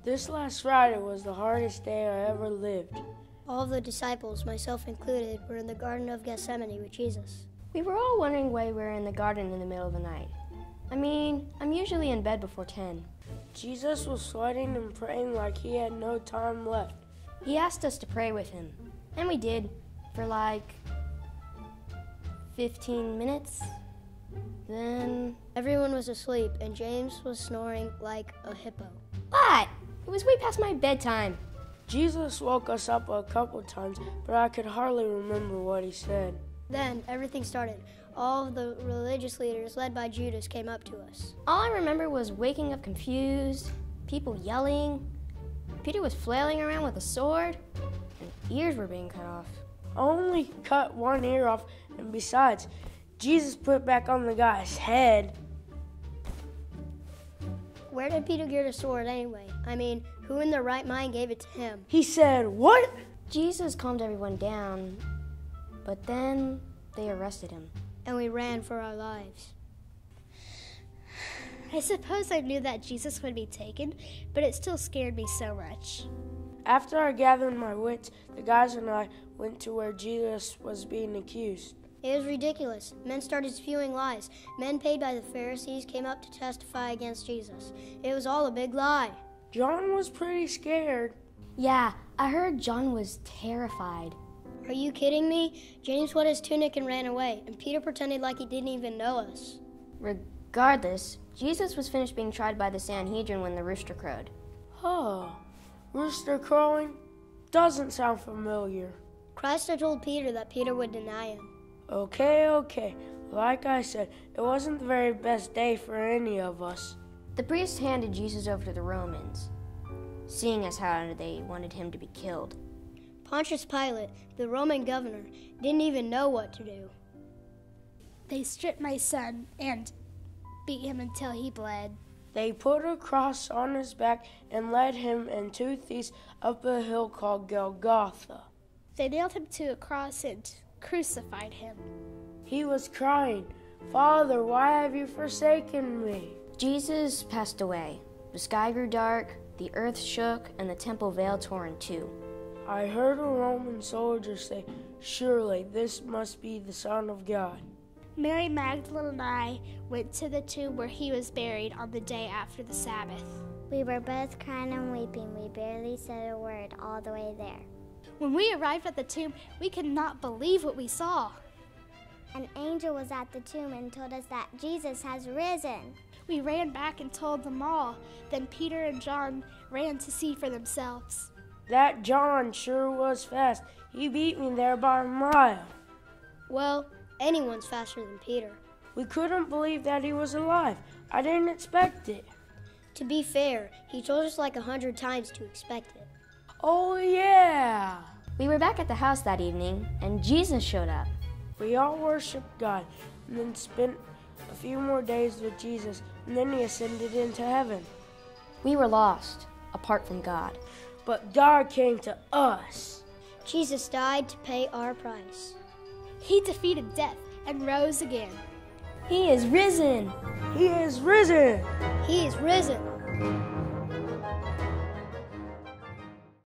This last Friday was the hardest day I ever lived. All of the disciples, myself included, were in the Garden of Gethsemane with Jesus. We were all wondering why we were in the garden in the middle of the night. I mean, I'm usually in bed before 10. Jesus was sweating and praying like he had no time left. He asked us to pray with him, and we did for like 15 minutes. Then Everyone was asleep, and James was snoring like a hippo. what? It was way past my bedtime. Jesus woke us up a couple times, but I could hardly remember what he said. Then everything started. All of the religious leaders, led by Judas, came up to us. All I remember was waking up confused, people yelling. Peter was flailing around with a sword, and ears were being cut off. I only cut one ear off, and besides, Jesus put back on the guy's head. Where did Peter get a sword anyway? I mean, who in their right mind gave it to him? He said, "What?" Jesus calmed everyone down, but then they arrested him. And we ran for our lives. I suppose I knew that Jesus would be taken, but it still scared me so much. After I gathered my wits, the guys and I went to where Jesus was being accused. It was ridiculous. Men started spewing lies. Men paid by the Pharisees came up to testify against Jesus. It was all a big lie. John was pretty scared. Yeah, I heard John was terrified. Are you kidding me? James wet his tunic and ran away, and Peter pretended like he didn't even know us. Regardless, Jesus was finished being tried by the Sanhedrin when the rooster crowed. Oh, rooster crowing? Doesn't sound familiar. Christ had told Peter that Peter would deny him. Okay. Like I said, it wasn't the very best day for any of us. The priests handed Jesus over to the Romans, seeing as how they wanted him to be killed. Pontius Pilate, the Roman governor, didn't even know what to do. They stripped my son and beat him until he bled. They put a cross on his back and led him and 2 thieves up a hill called Golgotha. They nailed him to a cross and crucified him. He was crying, "Father, why have you forsaken me?" Jesus passed away. The sky grew dark, the earth shook, and the temple veil tore in two. I heard a Roman soldier say, "Surely this must be the Son of God." Mary Magdalene and I went to the tomb where he was buried on the day after the Sabbath. We were both crying and weeping. We barely said a word all the way there. When we arrived at the tomb, we could not believe what we saw. An angel was at the tomb and told us that Jesus has risen. We ran back and told them all. Then Peter and John ran to see for themselves. That John sure was fast. He beat me there by a mile. Well, anyone's faster than Peter. We couldn't believe that he was alive. I didn't expect it. To be fair, he told us like 100 times to expect it. Oh yeah! We were back at the house that evening, and Jesus showed up. We all worshiped God and then spent a few more days with Jesus, and then he ascended into heaven. We were lost, apart from God. But God came to us. Jesus died to pay our price. He defeated death and rose again. He is risen! He is risen! He is risen!